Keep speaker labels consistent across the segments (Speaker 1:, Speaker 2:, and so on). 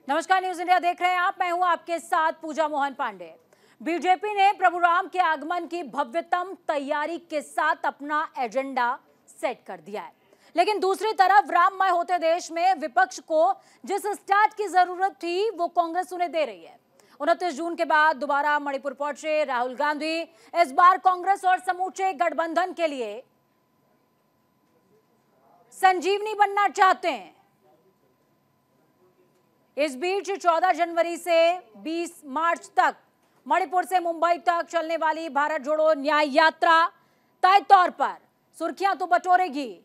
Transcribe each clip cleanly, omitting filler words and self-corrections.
Speaker 1: नमस्कार, news India देख रहे हैं आप। मैं हूं आपके साथ पूजा मोहन पांडे। बीजेपी ने प्रभु राम के आगमन की भव्यतम तैयारी के साथ अपना एजेंडा सेट कर दिया है, लेकिन दूसरी तरफ राममय होते देश में विपक्ष को जिस स्टार्ट की जरूरत थी वो कांग्रेस उन्हें दे रही है। 29 जून के बाद दोबारा मणिपुर पहुंचे राहुल गांधी इस बार कांग्रेस और समूचे गठबंधन के लिए संजीवनी बनना चाहते हैं। इस बीच 14 जनवरी से 20 मार्च तक मणिपुर से मुंबई तक चलने वाली भारत जोड़ो न्याय यात्रा तय तौर पर सुर्खियां तो बटोरेगी।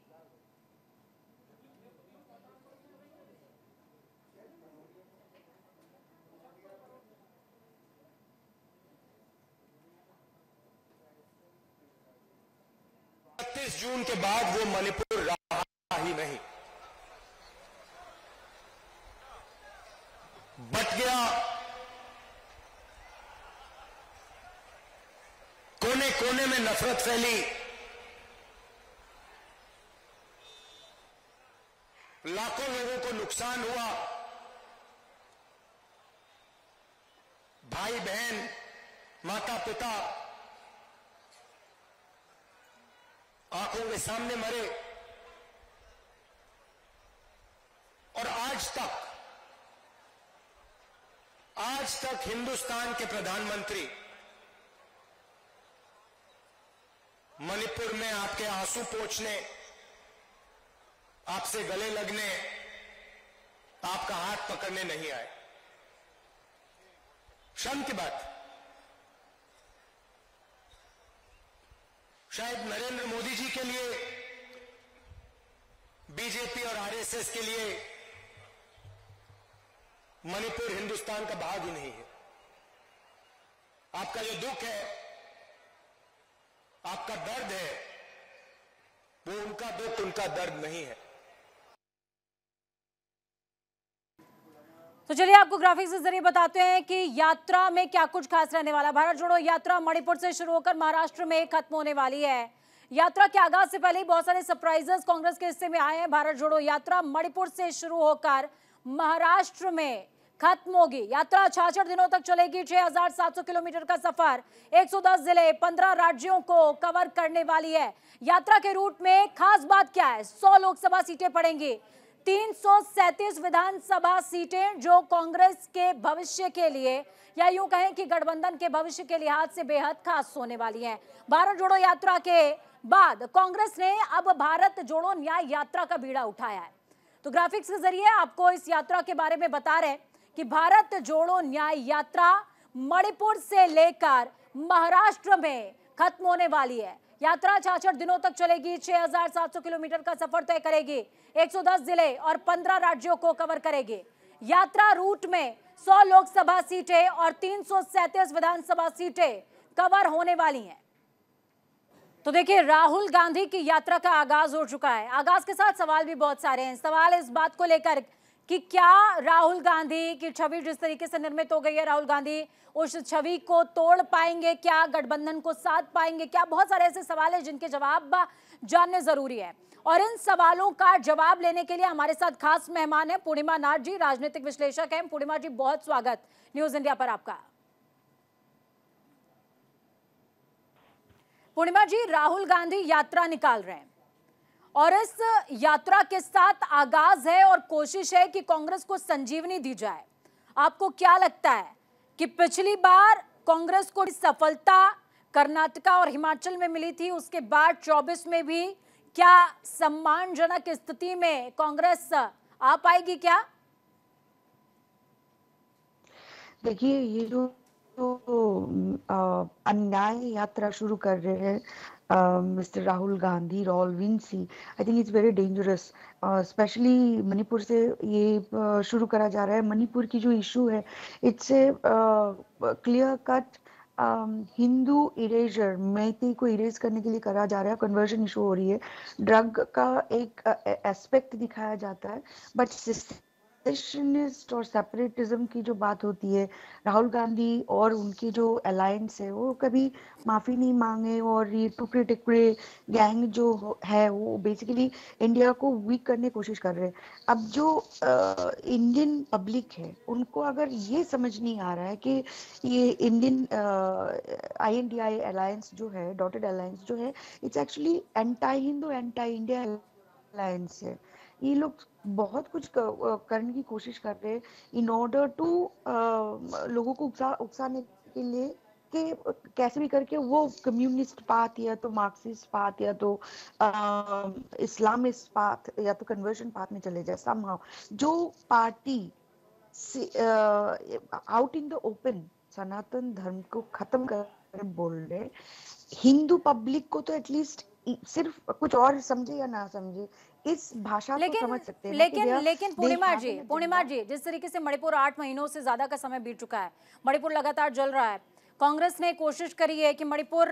Speaker 2: जून के बाद वो मणिपुर रहा ही नहीं, बट गया। कोने कोने में नफरत फैली, लाखों लोगों को नुकसान हुआ। भाई बहन, माता पिता आंखों के सामने मरे, और आज तक हिंदुस्तान के प्रधानमंत्री मणिपुर में आपके आंसू पोंछने, आपसे गले लगने, आपका हाथ पकड़ने नहीं आए। शर्म की बात। शायद नरेंद्र मोदी जी के लिए, बीजेपी और आरएसएस के लिए मणिपुर हिंदुस्तान का भाग ही नहीं है। आपका जो दुख है, आपका दर्द है, वो उनका दुख, उनका दर्द नहीं है।
Speaker 1: तो चलिए आपको ग्राफिक्स के जरिए बताते हैं कि यात्रा में क्या कुछ खास रहने वाला। भारत जोड़ो यात्रा मणिपुर से शुरू होकर महाराष्ट्र में खत्म होने वाली है। यात्रा के आगाज से पहले ही बहुत सारे सरप्राइजेस कांग्रेस के हिस्से में आए हैं। भारत जोड़ो यात्रा मणिपुर से शुरू होकर महाराष्ट्र में खत्म होगी। यात्रा 66 दिनों तक चलेगी। 6700 किलोमीटर का सफर, 110 जिले, 15 राज्यों को कवर करने वाली है। यात्रा के रूट में खास बात क्या है? 100 लोकसभा सीटें पड़ेंगी, 337 विधानसभा सीटें, जो कांग्रेस के भविष्य के लिए या यूं कहें कि गठबंधन के भविष्य के लिहाज से बेहद खास होने वाली हैं। भारत जोड़ो यात्रा के बाद कांग्रेस ने अब भारत जोड़ो न्याय यात्रा का बीड़ा उठाया है। तो ग्राफिक्स के जरिए आपको इस यात्रा के बारे में बता रहे हैं कि भारत जोड़ो न्याय यात्रा मणिपुर से लेकर महाराष्ट्र में खत्म होने वाली है। यात्रा 66 दिनों तक चलेगी, 6700 किलोमीटर का सफर तय करेगी, 110 जिले और 15 राज्यों को कवर करेगी। यात्रा रूट में 100 लोकसभा सीटें और 337 विधानसभा सीटें कवर होने वाली हैं। तो देखिए, राहुल गांधी की यात्रा का आगाज हो चुका है। आगाज के साथ सवाल भी बहुत सारे हैं। सवाल इस बात को लेकर कि क्या राहुल गांधी की छवि जिस तरीके से निर्मित हो गई है, राहुल गांधी उस छवि को तोड़ पाएंगे क्या, गठबंधन को साथ पाएंगे क्या? बहुत सारे ऐसे सवाल हैं जिनके जवाब जानने जरूरी है, और इन सवालों का जवाब लेने के लिए हमारे साथ खास मेहमान है पूर्णिमा नाथ जी, राजनीतिक विश्लेषक हैं। पूर्णिमा जी, बहुत स्वागत न्यूज इंडिया पर आपका। पूर्णिमा जी, राहुल गांधी यात्रा निकाल रहे हैं और इस यात्रा के साथ आगाज है और कोशिश है कि कांग्रेस को संजीवनी दी जाए। आपको क्या लगता है कि पिछली बार कांग्रेस को सफलता कर्नाटका और हिमाचल में मिली थी, उसके बाद 24 में भी क्या सम्मानजनक स्थिति में कांग्रेस आ पाएगी क्या?
Speaker 3: देखिए, ये जो अन्याय यात्रा शुरू कर रहे हैं mister Rahul Gandhi, Raul Vinci, I think it's very dangerous. Especially Manipur से ये शुरू करा जा रहा है। मणिपुर की जो इशू है, it's a clear cut Hindu erasure, Meitei को इरेज करने के लिए करा जा रहा है। कन्वर्जन इशू हो रही है, ड्रग का एक एस्पेक्ट दिखाया जाता है, बट सेशनिस्ट और सेपरेटिज्म की जो बात होती है, राहुल गांधी और उनकी जो अलायंस है वो कभी माफी नहीं मांगे, और ये टुकड़े टुकड़े गैंग जो है वो बेसिकली इंडिया को वीक करने की कोशिश कर रहे हैं। अब जो इंडियन पब्लिक है उनको अगर ये समझ नहीं आ रहा है कि ये इंडियन INDI अलायंस जो है, डॉटेड अलायंस जो है, it's actually anti Hindu anti India alliance है। ये लोग बहुत कुछ करने की कोशिश कर रहे हैं इन ऑर्डर टू लोगों को उकसाने के लिए कि कैसे भी करके वो कम्युनिस्ट पाथ या तो मार्क्सिस्ट पाथ या तो इस्लामिस्ट पाथ या तो कन्वर्जन पाथ में चले जाए समहाउ। जो party out in the open Sanatan Dharma को खत्म कर बोल रहे, हिंदू पब्लिक को तो एटलीस्ट सिर्फ कुछ और समझे या ना समझे, इस भाषा को समझ सकते हैं
Speaker 1: लेकिन पूर्णिमा जी, जिस तरीके से मणिपुर 8 महीनों से ज्यादा का समय बीत चुका है, मणिपुर लगातार जल रहा है। कांग्रेस ने कोशिश करी है कि मणिपुर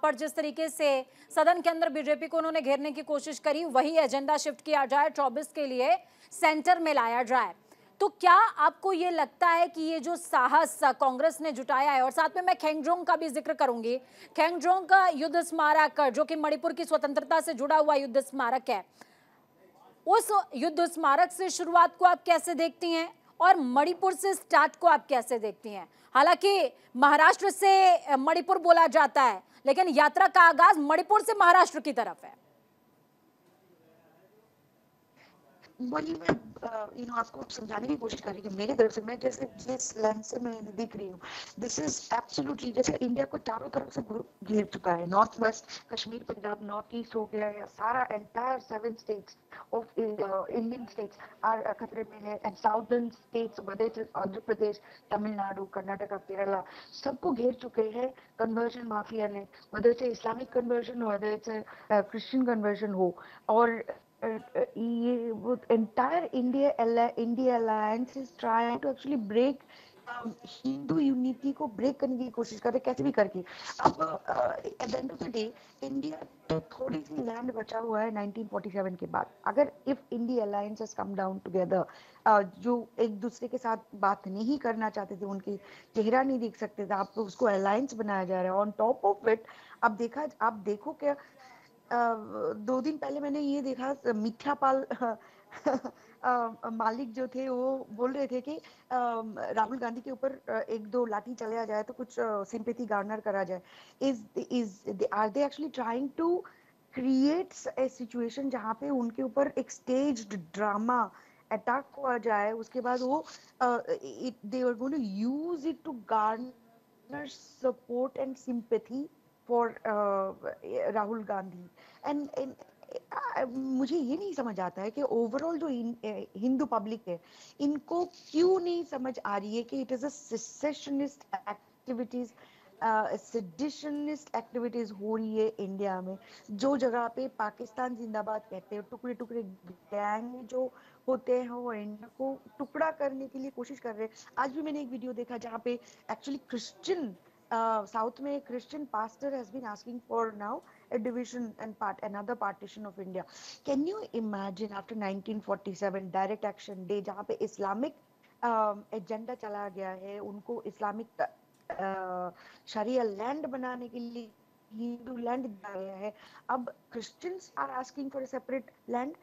Speaker 1: पर जिस तरीके से सदन के अंदर बीजेपी को उन्होंने घेरने की कोशिश करी, वही एजेंडा शिफ्ट किया जाए, 24 के लिए सेंटर में लाया जाए। तो क्या आपको ये लगता है कि ये जो साहस कांग्रेस ने जुटाया है, और साथ में मैं खेंगजोंग का भी जिक्र करूंगी, खेंगजोंग का युद्ध स्मारक जो कि मणिपुर की स्वतंत्रता से जुड़ा हुआ युद्ध स्मारक है, उस युद्ध स्मारक से शुरुआत को आप कैसे देखती हैं और मणिपुर से स्टार्ट को आप कैसे देखती हैं? हालांकि महाराष्ट्र से मणिपुर बोला जाता है, लेकिन यात्रा का आगाज मणिपुर से महाराष्ट्र की तरफ है।
Speaker 3: वही मैं आपको समझाने की कोशिश कर रही हूँ मेरी तरफ से, मैं जैसे जिस लेंस से मैं दिख रही हूँ, दिस इज एब्सोल्युटली जैसे इंडिया को चारों तरफ से घेर चुका है। North west, Kashmir, Punjab, north east हो गया या सारा entire 7 states of Indian states are खतरे में है, and southern states whether it Andhra Pradesh, Tamil Nadu, Karnataka, Kerala, सबको घेर चुके हैं कन्वर्जन माफिया ने, वेदर से इस्लामिक कन्वर्जन हो, वेदर से क्रिश्चियन कन्वर्जन हो। और ये वो entire India alliance is trying to actually break Hindu unity को ब्रेक करने की कोशिश कर रहे कैसे भी करके। अब at the end of the day India तो थोड़ी सी लैंड बचा हुआ है 1947 के बाद। अगर if India alliance has come down together, जो एक दूसरे के साथ बात नहीं करना चाहते थे, उनके चेहरा नहीं देख सकते थे, आपको उसको अलायंस बनाया जा रहा है। ऑन टॉप ऑफ इट आप देखो क्या 2 दिन पहले मैंने ये देखा, मिथ्या पाल मालिक जो थे वो बोल रहे थे कि राहुल गांधी के ऊपर 1-2 लाठी चलाया जाए तो कुछ सिंपैथी गार्नर करा जाए। Are they actually trying to create a situation जहाँ पे उनके ऊपर एक स्टेज्ड ड्रामा अटैक हुआ जाए, उसके बाद वो they are going to use it to garner support and sympathy for Rahul Gandhi. And मुझे ये नहीं समझ आता है कि ओवरऑल जो हिंदू पब्लिक है, इनको क्यों नहीं समझ आ रही है कि it is a secessionist activities, seditionist activities हो रही है इंडिया में। जो जगह पे पाकिस्तान जिंदाबाद कहते हैं, टुकड़े टुकड़े गैंग जो होते हैं वो इंडिया को टुकड़ा करने के लिए कोशिश कर रहे हैं। आज भी मैंने एक वीडियो देखा जहाँ पे एक्चुअली क्रिश्चियन साउथ में Christian pastor has been asking for now a division and another partition of India. Can you imagine after 1947 direct action day जहाँ पे इस्लामिक एजेंडा चला गया है, उनको इस्लामिक शरिया लैंड बनाने के लिए हिंदू लैंड दिया गया है, अब Christians are asking for a separate land.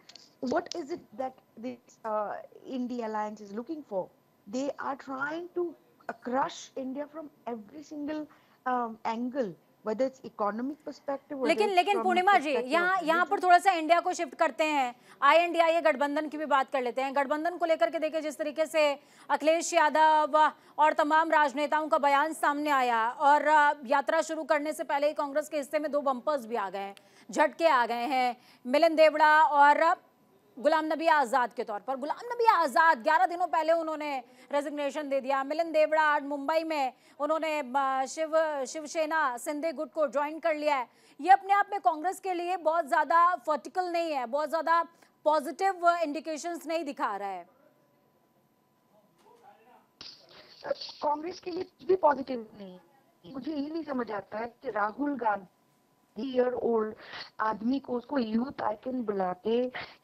Speaker 3: What is it that this India alliance is looking for? They are trying to crush India from every single angle, whether it's economic perspective,
Speaker 1: लेकिन पूर्णिमा जी, यहाँ पर थोड़ा सा India को shift करते हैं, INDIA गठबंधन की भी बात कर लेते हैं। गठबंधन को लेकर के देखिए जिस तरीके से अखिलेश यादव और तमाम राजनेताओं का बयान सामने आया, और यात्रा शुरू करने से पहले ही कांग्रेस के हिस्से में 2 बम्पर्स भी आ गए हैं, झटके आ गए हैं, मिलिंद देवड़ा और गुलाम नबी आज़ाद के तौर पर। गुलाम नबी आज़ाद 11 दिनों पहले उन्होंने रेजिग्नेशन दे दिया। मिलिंद देवड़ा आज मुंबई में उन्होंने शिवसेना सिंधे गुट को ज्वाइन कर लिया है। ये अपने आप में कांग्रेस के लिए बहुत ज़्यादा वर्टिकल नहीं है, बहुत ज़्यादा पॉजिटिव इंडिकेशंस नहीं दिखा रहा है।
Speaker 3: कांग्रेस के लिए भी पॉजिटिव नहीं। मुझे ये नहीं समझ आता है कि राहुल गांधी ईयर ओल्ड आदमी को उसको यूथ आइकन बुला के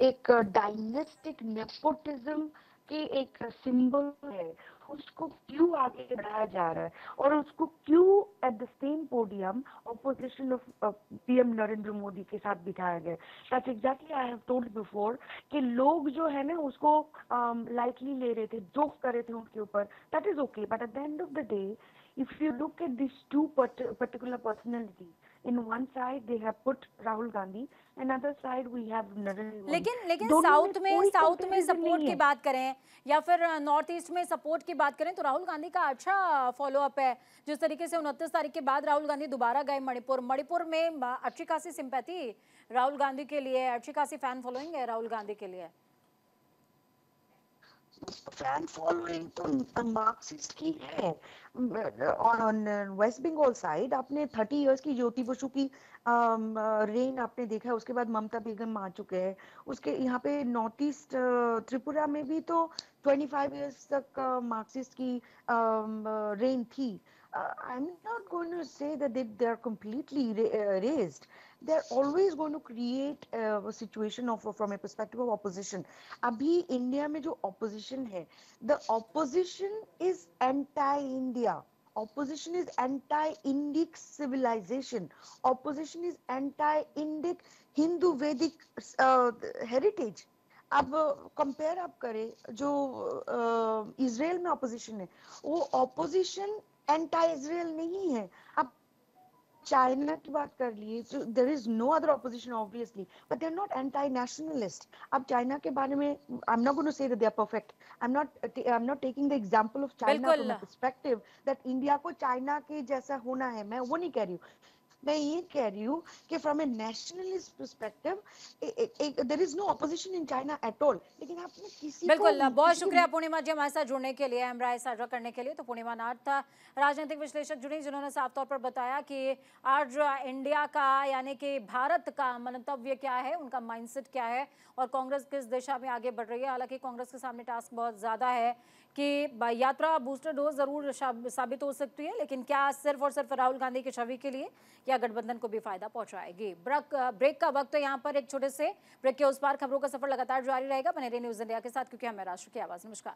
Speaker 3: एक डायनेस्टिक नेपोटिज्म कि एक सिंबल है, उसको क्यों आगे बढ़ाया जा रहा है और उसको क्यों at the same podium opposition of PM Narendra Modi के साथ बिठाया गया। That's exactly I have told before कि लोग जो है ना उसको लाइटली ले रहे थे, जोक कर रहे थे उनके ऊपर। That is okay, but at the end of the day if you look at these two particular personalities, in one side they have put Rahul Gandhi, another side we have Narendra Modi.
Speaker 1: लेकिन
Speaker 3: दोनों
Speaker 1: south में
Speaker 3: comparison
Speaker 1: support
Speaker 3: नहीं
Speaker 1: की
Speaker 3: है।
Speaker 1: बात करें या फिर नॉर्थ ईस्ट में सपोर्ट की बात करें तो राहुल गांधी का अच्छा फॉलो अप है। जिस तरीके से 29 तारीख के बाद राहुल गांधी दोबारा गए मणिपुर में अच्छी खासी सिंपैथी राहुल गांधी के लिए, अच्छी खासी फैन फॉलोइंग है राहुल गांधी के लिए।
Speaker 3: फैन फॉलोइंग तो मार्क्सिस्ट की है। ऑन वेस्ट बंगाल साइड आपने 30 इयर्स की ज्योति बसु की रेन आपने देखा है, उसके बाद ममता बेगम आ चुके हैं। उसके यहाँ पे नॉर्थ ईस्ट त्रिपुरा में भी तो 25 इयर्स तक मार्क्सिस्ट की रेन थी। I'm not going to say that they are completely raised. They're always going to create a situation of from a perspective of opposition. अभी इंडिया में जो opposition है, the opposition is anti-India. Opposition is anti-Indic civilization. Opposition is anti-Indic Hindu Vedic heritage. अब compare आप करें जो Israel में opposition है, वो ऑपोजिशन एंटी इजराइल नहीं है। अब चाइना की बात कर लिए, there is no other opposition obviously, but they are not anti nationalist. अब चाइना के बारे में I am not going to say that they are perfect. I am not taking the example of China from a perspective that India को China के जैसा होना है, मैं वो नहीं कह रही हूँ। मैं ये कह रही हूँ कि from a nationalist perspective there is no opposition in China at all. लेकिन आपने किसी
Speaker 1: बिल्कुल, बहुत शुक्रिया पूर्णिमा जी हमारे साथ जुड़ने के लिए, अहम राय साझा करने के लिए। तो पूर्णिमा नाथ राजनीतिक विश्लेषक जुड़ी, जिन्होंने साफ तौर पर बताया कि आज इंडिया का यानी कि भारत का मंतव्य क्या है, उनका माइंडसेट क्या है और कांग्रेस किस दिशा में आगे बढ़ रही है। हालांकि कांग्रेस के सामने टास्क बहुत ज़्यादा है कि यात्रा बूस्टर डोज जरूर साबित हो सकती है, लेकिन क्या सिर्फ और सिर्फ राहुल गांधी की छवि के लिए या गठबंधन को भी फायदा पहुंचाएगी। ब्रेक का वक्त है यहाँ पर, एक छोटे से ब्रेक के उस पार खबरों का सफर लगातार जारी रहेगा। बने रहिए न्यूज़ इंडिया के साथ, क्योंकि हमें राष्ट्र की आवाज़। नमस्कार।